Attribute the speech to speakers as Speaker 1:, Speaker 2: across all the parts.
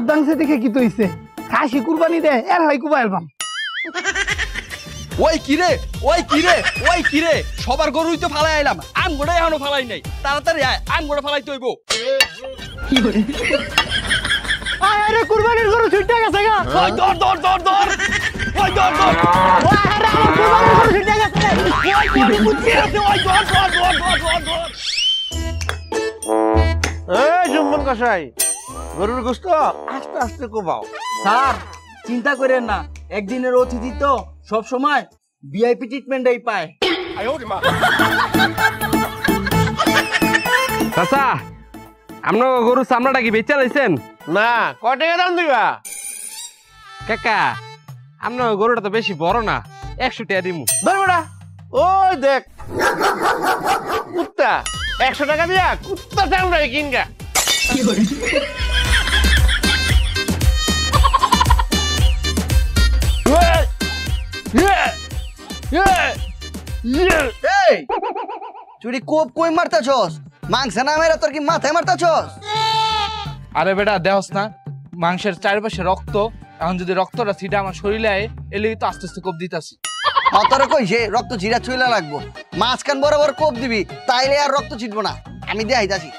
Speaker 1: দাঁত ভাঙছে দেখে কি তৈছে খাসি কুরবানি দে এর হয় কুবা অ্যালবাম।
Speaker 2: ওই কিরে ওই কিরে ওই কিরে সবার গরুই তো ফালাই আইলাম আম গোড়া এখনো ফালাই নাই তাড়াতাড়ি আয় আম গোড়া ফালাইতে হইব।
Speaker 1: আরে কুরবানির গরু ছুটে গেছে গা
Speaker 2: ওই দর দর দর দর ওই দর দর
Speaker 1: আরে আমার কুরবানির গরু ছুটে গেছে
Speaker 2: ওই গরু বুঝি আছে ওই দর দর দর দর দর দর।
Speaker 3: এই জুম্মন কসাই গরুর গোশত আস্তে আস্তে কোবাও।
Speaker 4: স্যার চিন্তা করেন না, একদিনের অতিথি তো সব সময় ভিআইপি ট্রিটমেন্টই পায়।
Speaker 5: চাচা আপনার গরুর চামড়াটা কি বেচা লাইছেন?
Speaker 3: না কয় টাকা দাম দিবা?
Speaker 5: কাকা আপনার গরুটা তো বেশি বড় না, 100 টাকা দিমু।
Speaker 3: ধরবো ওই দেখ কুত্তা 100 টাকা দিয়া কুত্তা চামড়া কিনগা।
Speaker 4: এই চুরি কোপ কই মারতাছস? মাংস না মেরা তোর কি মাথায় মারতাছস?
Speaker 6: আরে বেটা দেহস না মাংসের চারপাশে রক্ত, এখন যদি রক্তটা ছিটা আমার শরীরে আয় এলে তো আস্তে আস্তে কোপ দিতাছি।
Speaker 4: তোর কইছে রক্ত জিরা চুইলা লাগবো, মাঝখান বরাবর কোপ দিবি তাইলে আর রক্ত ছিটবো না। আমি দিয়ে আইতাছি।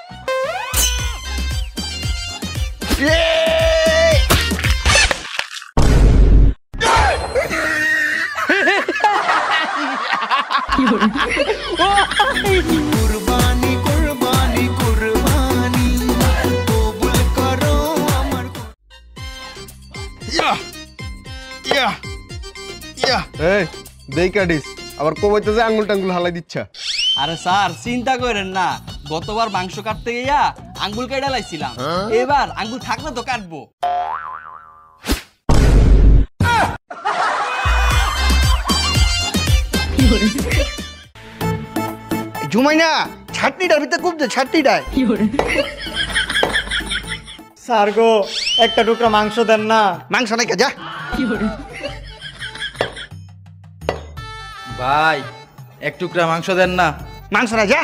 Speaker 7: কুরবানি কুরবানি কুরবানি কবুল করো আমার।
Speaker 3: এই দেইকাডিস আবার কমাইতে যে আঙ্গুল টাঙ্গুল হালাই দিচ্ছা।
Speaker 4: আরে স্যার চিন্তা করেন না, গতবার মাংস কাটতে গিয়া আঙ্গুল কেটে লাইছিলাম, এবার আঙ্গুল থাকলে তো কাটবো। জুমাই না ছাটনিটার ভিতরে খুব দে ছাটনিটায়।
Speaker 1: স্যার গো একটা টুকরা মাংস দেন না।
Speaker 4: মাংস নাই যা।
Speaker 6: ভাই এক টুকরা মাংস দেন না।
Speaker 4: মাংস নাই যা।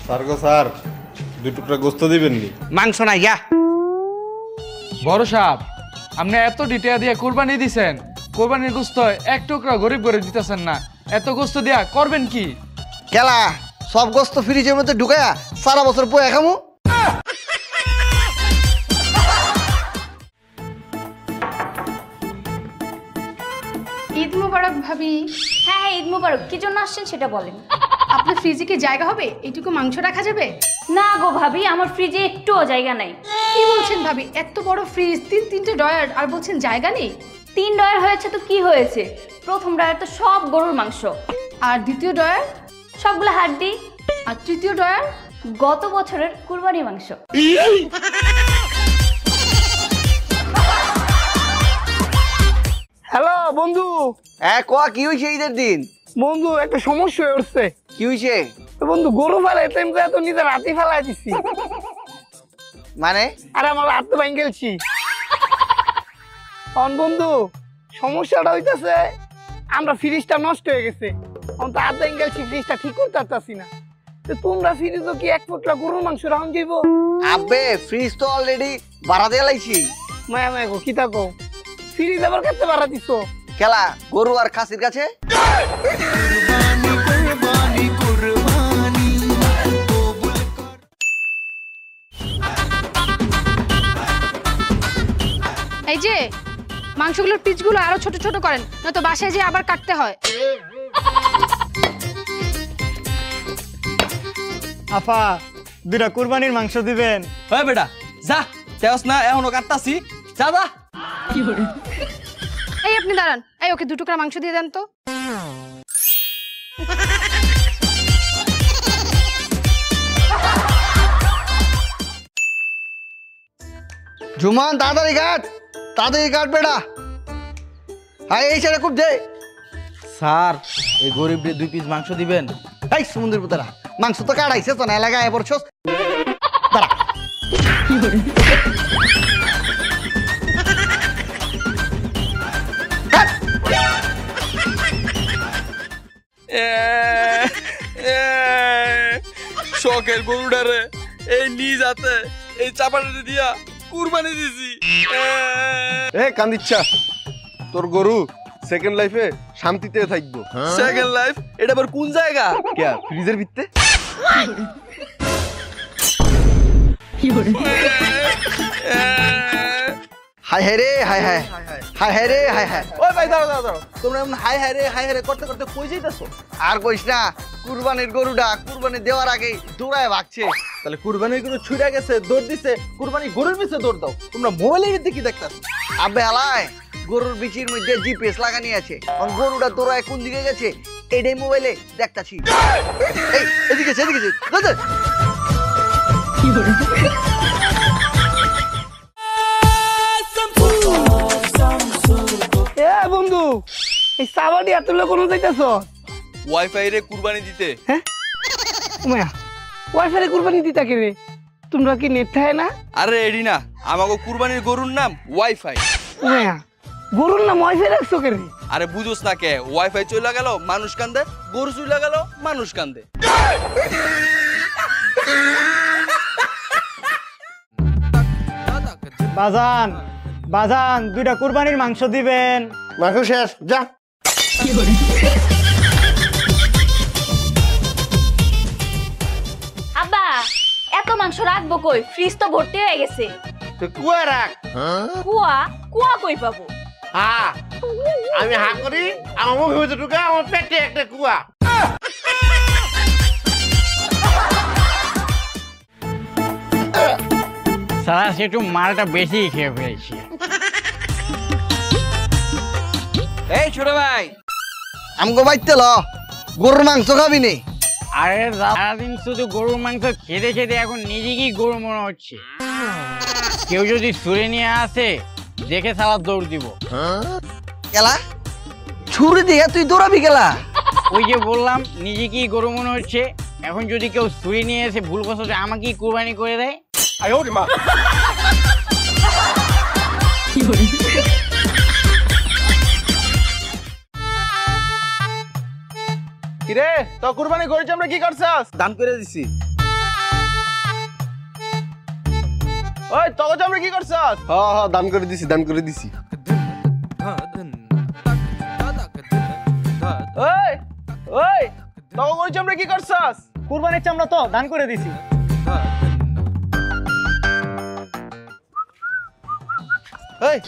Speaker 3: স্যার গো স্যার 2 টুকরা গোশত দিবেন নি?
Speaker 4: মাংস নাই যা।
Speaker 6: বড় সাহেব আপনি এত ডিটেল দিয়ে কুরবানি দিছেন, কুরবানির গোশত এক টুকরা গরিব গরিব দিতেছেন না, এত গোশত দিয়া করবেন কি?
Speaker 4: খেলা সব গোস্ত ফ্রিজের মধ্যে ঢুকায়া সারা বছর বয়ে খামু।
Speaker 8: ঈদ মুবারক ভাবি।
Speaker 9: হ্যাঁ হ্যাঁ ঈদ মুবারক, কি জন্য আসছেন সেটা বলেন।
Speaker 8: আপনার ফ্রিজে কি জায়গা হবে? এইটুকু মাংস রাখা যাবে?
Speaker 9: না গো ভাবি, আমার ফ্রিজে একটুও জায়গা নাই।
Speaker 8: কি বলছেন ভাবি, এত বড় ফ্রিজ, তিনটে ডয়ার, আর বলছেন জায়গা নেই?
Speaker 9: 3 ডয়ার হয়েছে তো কি হয়েছে, প্রথম ডয়ার তো সব গরুর মাংস,
Speaker 8: আর দ্বিতীয় ডয়ার?
Speaker 9: সবগুলো হাড্ডি,
Speaker 8: আর তৃতীয় ডয়ার?
Speaker 9: গত বছরের কুরবানি মাংস।
Speaker 1: হ্যালো বন্ধু।
Speaker 4: কোয়া কি হয়েছে ঈদের দিন?
Speaker 1: বন্ধু একটা সমস্যা হয়ে উঠছে।
Speaker 4: কি হয়েছে?
Speaker 1: বন্ধু গরু ফেলাইতে তো নিজের রাতে ফেলাই দিছি।
Speaker 4: মানে?
Speaker 1: আরে আমার হাত তো ভাঙ গেলছি। বন্ধু সমস্যাটা হইতেছে আমরা ফ্রিজটা নষ্ট হয়ে গেছে, তো হাত ভাঙ গেলছি, ফ্রিজটা ঠিক করতে পারতাছি না। তোমরা ফ্রিজে কি 1 ফুটলা গরুর মাংস রাখুন যাইব?
Speaker 4: আবে ফ্রিজ তো অলরেডি ভাড়া দিয়ে লাইছি।
Speaker 1: মায়া মায়া গো কি থাকো, ফ্রিজ আবার কাটতে ভাড়া দিছো?
Speaker 4: খেলা গরু আর খাসির কাছে।
Speaker 7: কুরবানি কুরবানি কুরবানি কবুল কর।
Speaker 8: এই যে মাংসগুলোর পিসগুলো আরো ছোট ছোট করেন, নয়তো বাসায় যে আবার কাটতে হয়।
Speaker 1: আপা 2টা কুরবানির মাংস দিবেন?
Speaker 4: হয় বেটা যা, দেওস না এখনো কাটতাছি, যা যা।
Speaker 8: এই আপনি দাঁড়ান, এই ওকে 2 টুকরা মাংস দিয়ে দেন তো।
Speaker 4: জুমান তাড়াতাড়ি কাট বেটা। হ্যাঁ এই ছেড়ে খুব দে।
Speaker 6: স্যার এই গরিবদের 2 পিস মাংস দিবেন?
Speaker 4: এই সমুদ্রের পুতারা মাংস তো কাটাইছে তো না, এলাকায় এবার ছোস দাঁড়া।
Speaker 2: শখের গরুটারে এই নিজ হাতে এই চাপাটা দিয়া কুরবানি দিছি
Speaker 3: এ কান্দিচ্ছা, তোর গরু সেকেন্ড লাইফে শান্তিতে থাকবো।
Speaker 2: সেকেন্ড লাইফ এটা আবার কোন জায়গা?
Speaker 3: কে ফ্রিজের ভিতরে?
Speaker 4: হাই হাই রে হাই হাই হাই হাই রে হাই হাই।
Speaker 10: ওই ভাই দাঁড়াও দাঁড়াও দাঁড়াও, তোমরা এমন হাই হাই রে করতে করতে কই যাইতাছো?
Speaker 4: আর কইস না, কুরবানির গরুটা কুরবানি দেওয়ার আগে দৌড়ায় ভাগছে।
Speaker 10: তাহলে কুরবানির গরু ছুটে গেছে, দৌড় দিছে, কুরবানি গরুর পিছে দৌড় দাও। তোমরা মোবাইলের ভিতরে কি দেখতাছো?
Speaker 4: আবে হালায়, গরুর বিচির মধ্যে জিপিএস লাগানি আছে, আর গরুটা দৌড়ায় কোন দিকে গেছে এটাই মোবাইলে দেখতাছি। এই এদিকে এদিকে দাদা
Speaker 1: এ বন্ধু, এই সাবাডি এতগুলো কোনো যাইতেছ?
Speaker 2: ওয়াইফাই রে কুরবানি দিতে।
Speaker 1: হ্যাঁ মায়া, ওয়াইফাই কুরবানি দিতা কে রে? তোমরা কি নেট থাকে না?
Speaker 2: আরে এডি না, আমাগো কুরবানির গরুর নাম ওয়াইফাই।
Speaker 1: মায়া, গরুর নাম ওয়াইফাই রাখছো কে রে?
Speaker 2: আরে বুঝোস না কে, ওয়াইফাই চলে গেল মানুষ কান্দে, গরু চলে গেল মানুষ কান্দে।
Speaker 11: বাজান বাজান, 2টা কুরবানির মাংস দিবেন।
Speaker 3: মাংস শেষ, যা।
Speaker 9: আব্বা এত মাংস রাখবো কই? ফ্রিজ তো ভর্তি হয়ে গেছে।
Speaker 3: তুই কুয়া রাখ।
Speaker 9: কুয়া কুয়া কই পাবো?
Speaker 3: হ্যাঁ, আমি হা করি, আমার মুখে হয়েছে ঢুকা, আমার পেটে একটা কুয়া।
Speaker 11: সারা সে একটু মালটা বেশি খেয়ে ফেলেছি।
Speaker 2: এই ছোট ভাই,
Speaker 4: আমগো বাইতে ল, গরুর মাংস খাবি নে।
Speaker 11: আরে সারাদিন শুধু গরুর মাংস খেতে খেতে এখন নিজেকেই গরু মনে হচ্ছে। কেউ যদি ছুরি নিয়ে আসে দেখে সারা দৌড় দিব।
Speaker 4: গেলা ছুরি দিয়ে তুই দৌড়াবি গেলা?
Speaker 11: ওই যে বললাম নিজেকেই গরু মনে হচ্ছে, এখন যদি কেউ ছুরি নিয়ে এসে ভুলবশত আমাকেই কুরবানি করে দেয়।
Speaker 10: কিরে তো কুরবানি করেছি, আমরা কি করছস? দান করে দিছি। ওই তো আমরা কি করছস?
Speaker 3: হ্যাঁ হ্যাঁ, দান করে দিছি, দান করে দিছি।
Speaker 10: ওই ওই তো করেছি, আমরা কি করছস?
Speaker 11: কুরবানির চামড়া তো দান করে দিছি।
Speaker 10: এই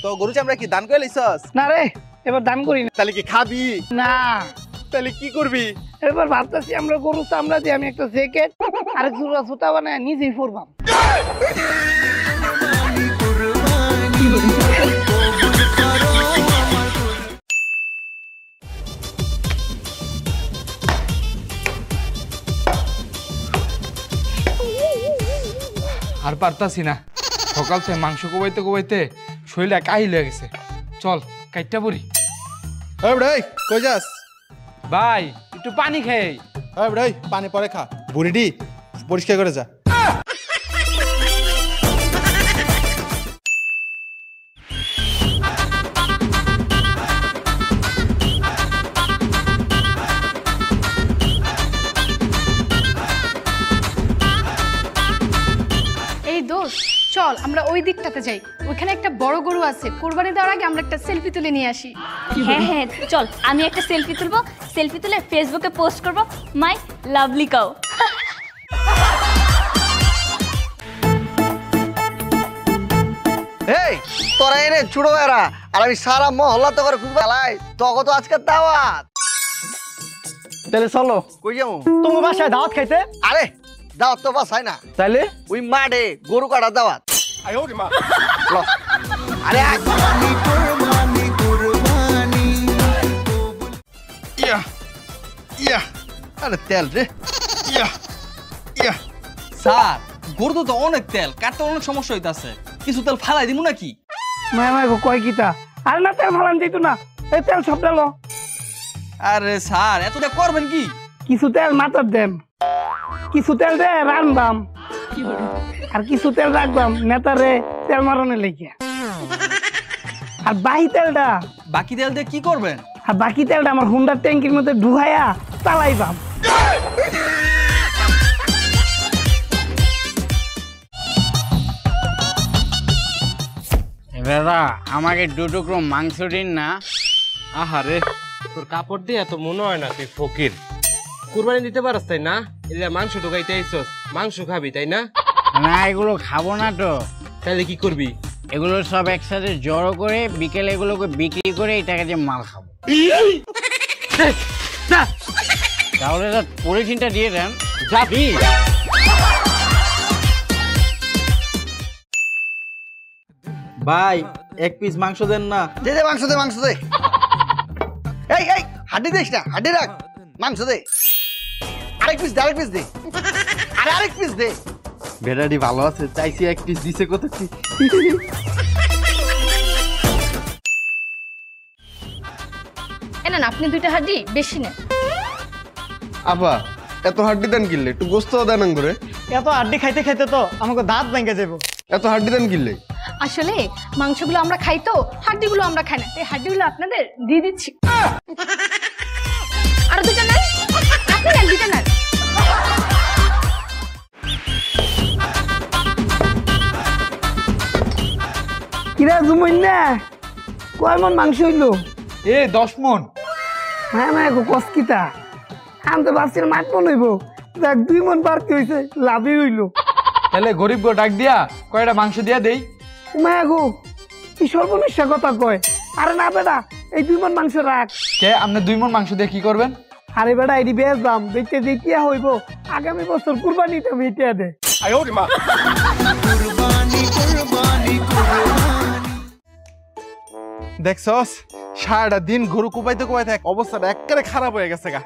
Speaker 10: তো গরুছি আমরা কি দান করে লইছস?
Speaker 1: না রে, এবার দান করি না।
Speaker 10: তাহলে কি খাবি?
Speaker 1: না,
Speaker 10: তাহলে কি করবি?
Speaker 1: এবার ভাবতেছি আমরা গরু চামড়া দিয়ে আমি একটা জ্যাকেট আর জোড়া জুতা বানায় নিজেই পরবাম।
Speaker 6: আর পারতাছি না, সকাল থেকে মাংস কোবাইতে কোবাইতে শরীরটা কাহিল হয়ে গেছে। চল কাইটটা পড়ি।
Speaker 10: এই ভাই কই যাস?
Speaker 6: ভাই একটু পানি খেয়ে।
Speaker 10: এই ভাই পানি পরে খা, বুড়িডি পরিষ্কার করে যা।
Speaker 8: এই দোস্ত, চল আমরা ওই দিকটাতে যাই। ওইখানে একটা বড় গরু আছে, কোরবানি দেওয়ার আগে আমরা একটা সেলফি তুলে নিয়ে আসি।
Speaker 9: হ্যাঁ হ্যাঁ চল, আমি একটা সেলফি তুলবো, সেলফি তুলে ফেসবুকে পোস্ট করব, মাই লাভলি কাউ।
Speaker 4: এই তোরা এনে ছোট ভাইরা, আর আমি সারা মহল্লা তো করে খুব বেলায়, তখন তো আজকে দাওয়াত।
Speaker 1: তাহলে চলো।
Speaker 4: কই যাবো?
Speaker 11: তোমার বাসায় দাওয়াত খাইতে?
Speaker 4: আরে দাওয়াত তো বাসায় না,
Speaker 1: তাইলে
Speaker 4: ওই মাঠে গরু কাটার দাওয়াত। ল। আরে আয়।
Speaker 2: ইয়া ইয়া
Speaker 4: আরে তেল রে।
Speaker 2: ইয়া ইয়া।
Speaker 4: স্যার গরু তো অনেক তেল, কাটতে অনেক সমস্যা হইতাছে, কিছু তেল ফালাই দিমু নাকি?
Speaker 1: মায়া মায়া কয় কিতা? আরে না, তেল ফালান দিত না, এই তেল সব ডালো।
Speaker 4: আরে স্যার এতটা করবেন কি?
Speaker 1: কিছু তেল মাথার দেন, কিছু তেল দে রানবাম, আর কিছু তেল রাখবাম নেতারে তেল মারণে লেগে। আর বাকি তেলটা
Speaker 4: বাকি তেল দিয়ে কি করবেন?
Speaker 1: আর বাকি তেলটা আমার হুন্ডার ট্যাঙ্কির মধ্যে ঢুকাইয়া চালাইবাম।
Speaker 11: দাদা আমাকে 2 টুকরো মাংস দিন না।
Speaker 5: আহারে তোর কাপড় দিয়ে এত মনে হয় না তুই ফকির। কুরবানি দিতে পারস তাই না? এলে মাংস ঢুকাইতে আইসস, মাংস খাবি তাই না?
Speaker 11: না এগুলো খাবো না তো।
Speaker 5: তাহলে কি করবি?
Speaker 11: এগুলো সব একসাথে জড়ো করে বিকেলে এগুলোকে বিক্রি করে এই টাকা দিয়ে মাল খাবো। তাহলে পলিথিনটা দিয়ে দেন।
Speaker 5: যাবি?
Speaker 10: ভাই 1 পিস মাংস দেন না।
Speaker 4: দে দে মাংস দে, মাংস দে। এই এই হাড্ডি দিস না, হাড্ডি রাখ, মাংস দে। আরেক পিস দে, আরেক পিস দে, আরেক পিস দে।
Speaker 3: ভেড়াটি ভালো আছে, চাইছি 1 পিস দিছে কত কি।
Speaker 8: না আপনি 2টা হাড্ডি বেশি নেন।
Speaker 3: আপা এত হাড্ডি দেন কিনলে একটু গোস্ত দেন করে।
Speaker 1: এত হাড্ডি খাইতে খাইতে তো আমাকে দাঁত ভেঙে যাবো।
Speaker 3: এত হাড্ডি দেন কিনলে?
Speaker 8: আসলে মাংসগুলো আমরা খাই তো, হাড্ডিগুলো আমরা খাই না, এই হাড্ডিগুলো আপনাদের দিয়ে দিচ্ছি। আর 2টা নেন, আপনি নেন 2টা নেন।
Speaker 1: কিরা জুমইন না কয় মন মাংস হইলো?
Speaker 6: 10 মন।
Speaker 1: হ্যাঁ গো কসকিতা আমি তো ভাবছিলাম 8 মন হইব, দেখ 2 মন বাড়তি হইছে, লাভই হইলো।
Speaker 6: তাহলে গরিব গো ডাক দিয়া কয়টা মাংস দিয়া দেই।
Speaker 1: মায়া গো কি সর্বনিশা কথা কয়। আরে না বেটা এই 2 মন মাংস রাখ।
Speaker 6: কে আপনি 2 মন মাংস দিয়ে কি করবেন?
Speaker 1: আরে বেটা এটি বেশ দাম দেখতে দেখিয়া হইব, আগামী বছর কুরবানিতে আমি এটা দে।
Speaker 7: কুরবানি কুরবানি কুরবানি।
Speaker 10: দেখছস সারাটা দিন গরু কোপাইতে কোপাইতে অবস্থাটা একেবারে খারাপ হয়ে গেছে গা।